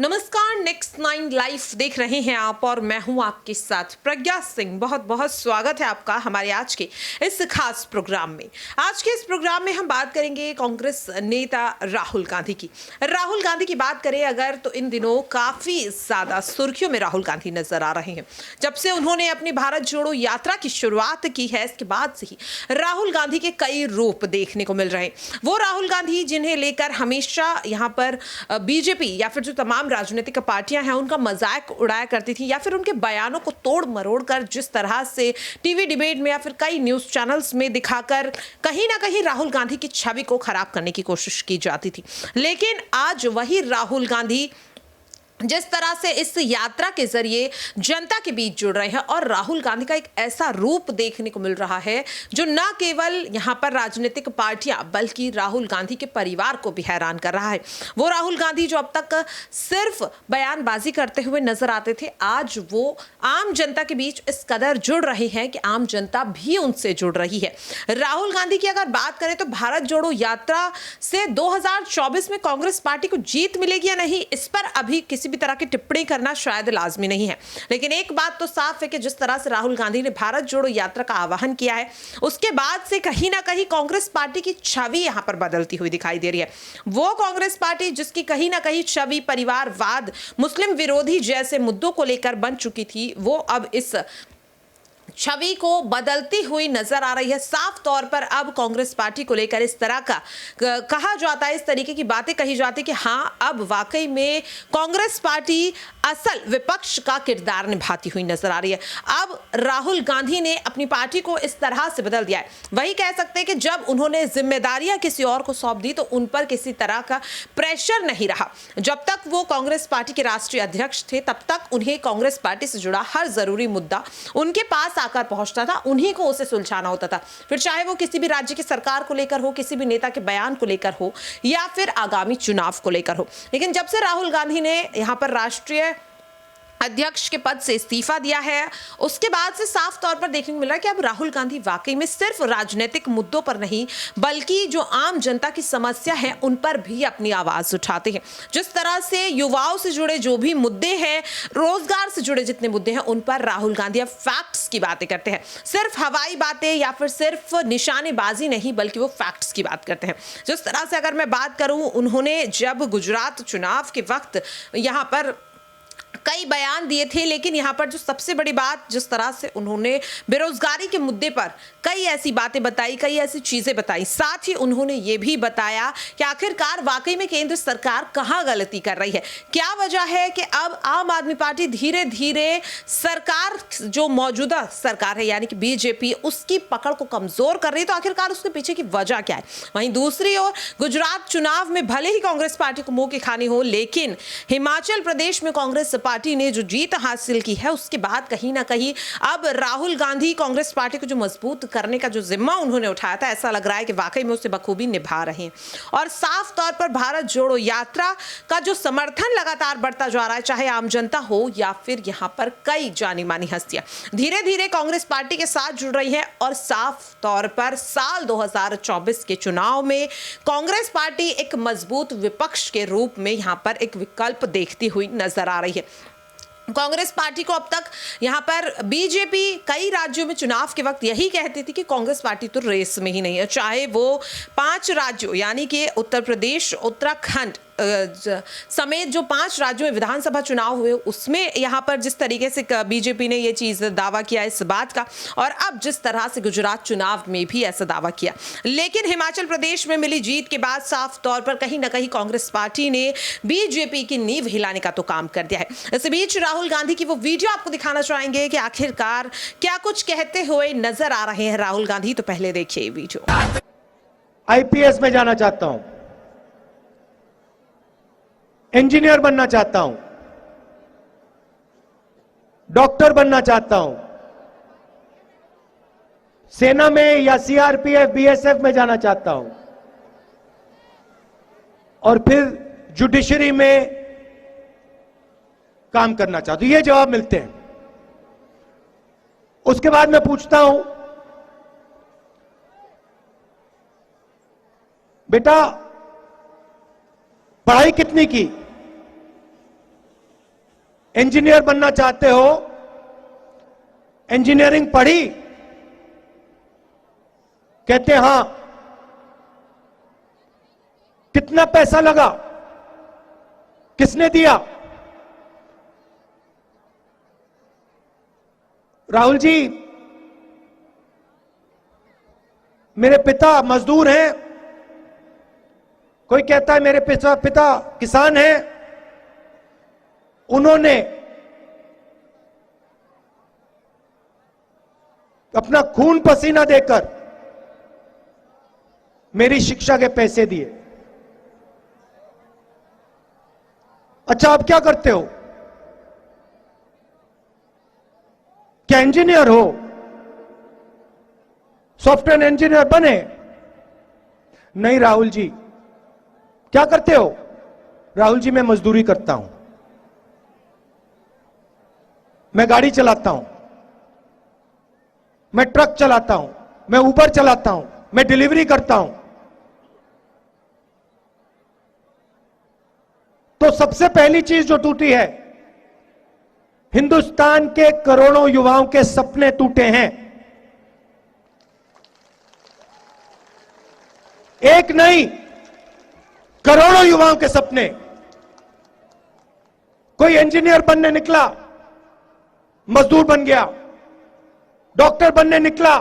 नमस्कार, next 9 live देख रहे हैं आप और मैं हूं आपके साथ प्रज्ञा सिंह। बहुत बहुत स्वागत है आपका हमारे आज के इस खास प्रोग्राम में। आज के इस प्रोग्राम में हम बात करेंगे कांग्रेस नेता राहुल गांधी की। राहुल गांधी की बात करें अगर तो इन दिनों काफी ज्यादा सुर्खियों में राहुल गांधी नजर आ रहे हैं। जब से उन्होंने अपनी भारत जोड़ो यात्रा की शुरुआत की है, इसके बाद से ही राहुल गांधी के कई रूप देखने को मिल रहे हैं। वो राहुल गांधी जिन्हें लेकर हमेशा यहाँ पर बीजेपी या फिर जो तमाम राजनीतिक पार्टियां हैं उनका मजाक उड़ाया करती थी, या फिर उनके बयानों को तोड़ मरोड़ कर जिस तरह से टीवी डिबेट में या फिर कई न्यूज चैनल्स में दिखाकर कहीं ना कहीं राहुल गांधी की छवि को खराब करने की कोशिश की जाती थी। लेकिन आज वही राहुल गांधी जिस तरह से इस यात्रा के जरिए जनता के बीच जुड़ रहे हैं, और राहुल गांधी का एक ऐसा रूप देखने को मिल रहा है जो न केवल यहां पर राजनीतिक पार्टियां बल्कि राहुल गांधी के परिवार को भी हैरान कर रहा है। वो राहुल गांधी जो अब तक सिर्फ बयानबाजी करते हुए नजर आते थे, आज वो आम जनता के बीच इस कदर जुड़ रहे हैं कि आम जनता भी उनसे जुड़ रही है। राहुल गांधी की अगर बात करें तो भारत जोड़ो यात्रा से 2024 में कांग्रेस पार्टी को जीत मिलेगी या नहीं, इस पर अभी किसी भी तरह की टिप्पणी करना शायद लाजमी नहीं है। लेकिन एक बात तो साफ है कि जिस तरह से राहुल गांधी ने भारत जोड़ो यात्रा का आह्वान किया है, उसके बाद से कहीं ना कहीं कांग्रेस पार्टी की छवि यहां पर बदलती हुई दिखाई दे रही है। वो कांग्रेस पार्टी जिसकी कहीं ना कहीं छवि परिवारवाद, मुस्लिम विरोधी जैसे मुद्दों को लेकर बन चुकी थी, वो अब इस छवि को बदलती हुई नजर आ रही है। साफ तौर पर अब कांग्रेस पार्टी को लेकर इस तरह का कहा जाता है, इस तरीके की बातें कही जाती कि हाँ, अब वाकई में कांग्रेस पार्टी असल विपक्ष का किरदार निभाती हुई नजर आ रही है। अब राहुल गांधी ने अपनी पार्टी को इस तरह से बदल दिया है। वही कह सकते हैं कि जब उन्होंने जिम्मेदारियां किसी और को सौंप दी तो उन पर किसी तरह का प्रेशर नहीं रहा। जब तक वो कांग्रेस पार्टी के राष्ट्रीय अध्यक्ष थे, तब तक उन्हें कांग्रेस पार्टी से जुड़ा हर जरूरी मुद्दा उनके पास आकर पहुंचता था, उन्हीं को उसे सुलझाना होता था। फिर चाहे वो किसी भी राज्य की सरकार को लेकर हो, किसी भी नेता के बयान को लेकर हो, या फिर आगामी चुनाव को लेकर हो। लेकिन जब से राहुल गांधी ने यहां पर राष्ट्रीय अध्यक्ष के पद से इस्तीफा दिया है, उसके बाद से साफ तौर पर देखने को मिल रहा है कि अब राहुल गांधी वाकई में सिर्फ राजनीतिक मुद्दों पर नहीं बल्कि जो आम जनता की समस्या है उन पर भी अपनी आवाज उठाते हैं। जिस तरह से युवाओं से जुड़े जो भी मुद्दे हैं, रोजगार से जुड़े जितने मुद्दे हैं, उन पर राहुल गांधी अब फैक्ट्स की बातें करते हैं। सिर्फ हवाई बातें या फिर सिर्फ निशानेबाजी नहीं, बल्कि वो फैक्ट्स की बात करते हैं। जिस तरह से अगर मैं बात करूं, उन्होंने जब गुजरात चुनाव के वक्त यहां पर कई बयान दिए थे, लेकिन यहां पर जो सबसे बड़ी बात, जिस तरह से उन्होंने बेरोजगारी के मुद्दे पर कई ऐसी बातें बताई, कई ऐसी चीजें बताई, साथ ही उन्होंने ये भी बताया कि आखिरकार वाकई में केंद्र सरकार कहां गलती कर रही है। क्या वजह है कि अब आम आदमी पार्टी धीरे धीरे सरकार, जो मौजूदा सरकार है यानी कि बीजेपी, उसकी पकड़ को कमजोर कर रही है। तो आखिरकार उसके पीछे की वजह क्या है। वहीं दूसरी ओर गुजरात चुनाव में भले ही कांग्रेस पार्टी को मुंह की खानी हो, लेकिन हिमाचल प्रदेश में कांग्रेस पार्टी ने जो जीत हासिल की है, उसके बाद कहीं ना कहीं अब राहुल गांधी कांग्रेस पार्टी को जो मजबूत करने का जो जिम्मा उन्होंने उठाया था, ऐसा लग रहा है कि वाकई में उसे बखूबी निभा रहे हैं। और साफ तौर पर भारत जोड़ो यात्रा का जो समर्थन लगातार बढ़ता जा रहा है, चाहे आम जनता हो या फिर यहां पर कई जानी मानी हस्तियां धीरे धीरे कांग्रेस पार्टी के साथ जुड़ रही है। और साफ तौर पर साल 2024 के चुनाव में कांग्रेस पार्टी एक मजबूत विपक्ष के रूप में यहां पर एक विकल्प देखती हुई नजर आ रही है। कांग्रेस पार्टी को अब तक यहां पर बीजेपी कई राज्यों में चुनाव के वक्त यही कहती थी कि कांग्रेस पार्टी तो रेस में ही नहीं है। चाहे वो 5 राज्यों यानी कि उत्तर प्रदेश, उत्तराखंड समेत जो 5 राज्यों में विधानसभा चुनाव हुए, उसमें यहां पर जिस तरीके से बीजेपी ने यह चीज दावा किया इस बात का, और अब जिस तरह से गुजरात चुनाव में भी ऐसा दावा किया। लेकिन हिमाचल प्रदेश में मिली जीत के बाद साफ तौर पर कहीं ना कहीं कांग्रेस पार्टी ने बीजेपी की नींव हिलाने का तो काम कर दिया है। इस बीच राहुल गांधी की वो वीडियो आपको दिखाना चाहेंगे कि आखिरकार क्या कुछ कहते हुए नजर आ रहे हैं राहुल गांधी। तो पहले देखिए ये वीडियो। आईपीएस में जाना चाहता हूं, इंजीनियर बनना चाहता हूं, डॉक्टर बनना चाहता हूं, सेना में या सीआरपीएफ, बीएसएफ में जाना चाहता हूं, और फिर जुडिशरी में काम करना चाहता हूं। ये जवाब मिलते हैं। उसके बाद मैं पूछता हूं, बेटा पढ़ाई कितनी की? इंजीनियर बनना चाहते हो, इंजीनियरिंग पढ़ी? कहते हैं हां। कितना पैसा लगा? किसने दिया? राहुल जी, मेरे पिता मजदूर हैं, कोई कहता है मेरे पिता किसान हैं। उन्होंने अपना खून पसीना देकर मेरी शिक्षा के पैसे दिए। अच्छा, आप क्या करते हो? क्या इंजीनियर हो? सॉफ्टवेयर इंजीनियर बने? नहीं राहुल जी। क्या करते हो? राहुल जी, मैं मजदूरी करता हूं, मैं गाड़ी चलाता हूं, मैं ट्रक चलाता हूं, मैं ऊबर चलाता हूं, मैं डिलीवरी करता हूं। तो सबसे पहली चीज जो टूटी है, हिंदुस्तान के करोड़ों युवाओं के सपने टूटे हैं। एक नहीं, करोड़ों युवाओं के सपने। कोई इंजीनियर बनने निकला, मजदूर बन गया। डॉक्टर बनने निकला,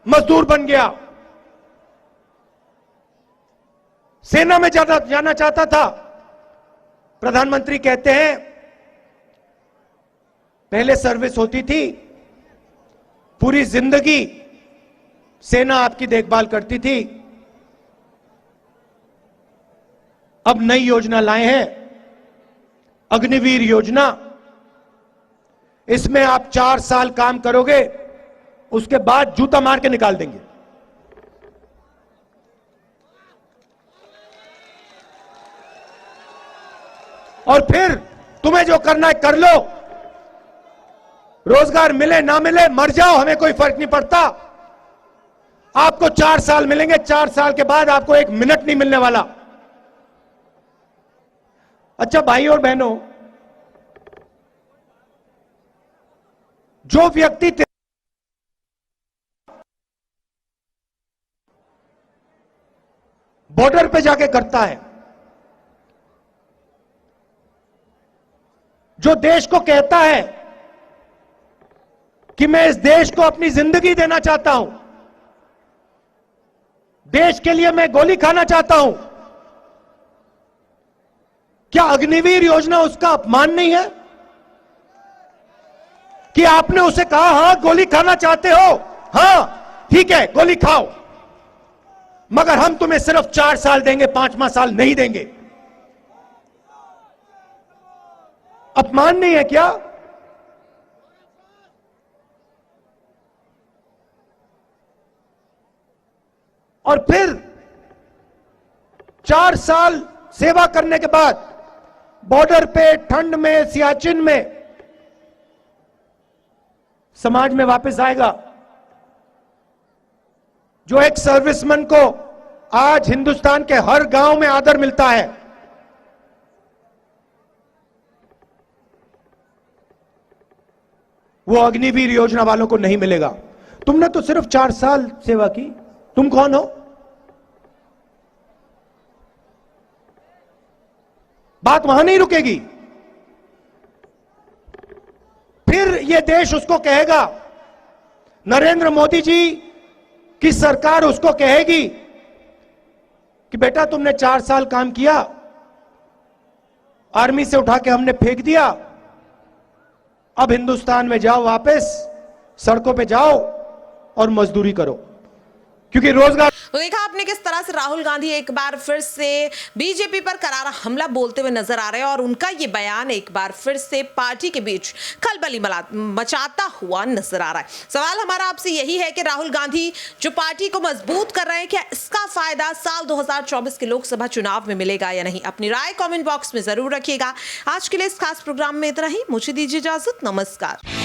मजदूर बन गया। सेना में जाना चाहता था। प्रधानमंत्री कहते हैं पहले सर्विस होती थी, पूरी जिंदगी सेना आपकी देखभाल करती थी। अब नई योजना लाए हैं, अग्निवीर योजना। इसमें आप 4 साल काम करोगे, उसके बाद जूता मार के निकाल देंगे। और फिर तुम्हें जो करना है कर लो, रोजगार मिले ना मिले मर जाओ, हमें कोई फर्क नहीं पड़ता। आपको 4 साल मिलेंगे, 4 साल के बाद आपको 1 मिनट नहीं मिलने वाला। अच्छा भाई और बहनों, जो व्यक्ति बॉर्डर पे जाके करता है, जो देश को कहता है कि मैं इस देश को अपनी जिंदगी देना चाहता हूं, देश के लिए मैं गोली खाना चाहता हूं, क्या अग्निवीर योजना उसका अपमान नहीं है? कि आपने उसे कहा हां गोली खाना चाहते हो, हां ठीक है गोली खाओ, मगर हम तुम्हें सिर्फ 4 साल देंगे, 5वां साल नहीं देंगे। अपमान नहीं है क्या? और फिर 4 साल सेवा करने के बाद बॉर्डर पे, ठंड में, सियाचिन में समाज में वापस आएगा। जो एक सर्विसमैन को आज हिंदुस्तान के हर गांव में आदर मिलता है, वो अग्निवीर योजना वालों को नहीं मिलेगा। तुमने तो सिर्फ 4 साल सेवा की, तुम कौन हो? बात वहां नहीं रुकेगी। फिर यह देश उसको कहेगा, नरेंद्र मोदी जी की सरकार उसको कहेगी कि बेटा तुमने 4 साल काम किया, आर्मी से उठा के हमने फेंक दिया, अब हिंदुस्तान में जाओ, वापस सड़कों पे जाओ और मजदूरी करो, क्योंकि रोजगार। तो देखा आपने किस तरह से राहुल गांधी एक बार फिर से बीजेपी पर करारा हमला बोलते हुए नजर आ रहे हैं और उनका ये बयान एक बार फिर से पार्टी के बीच खलबली मचाता हुआ नजर आ रहा है। सवाल हमारा आपसे यही है कि राहुल गांधी जो पार्टी को मजबूत कर रहे हैं, क्या इसका फायदा साल 2024 के लोकसभा चुनाव में मिलेगा या नहीं? अपनी राय कमेंट बॉक्स में जरूर रखिएगा। आज के लिए इस खास प्रोग्राम में इतना ही। मुझे दीजिए इजाजत। नमस्कार।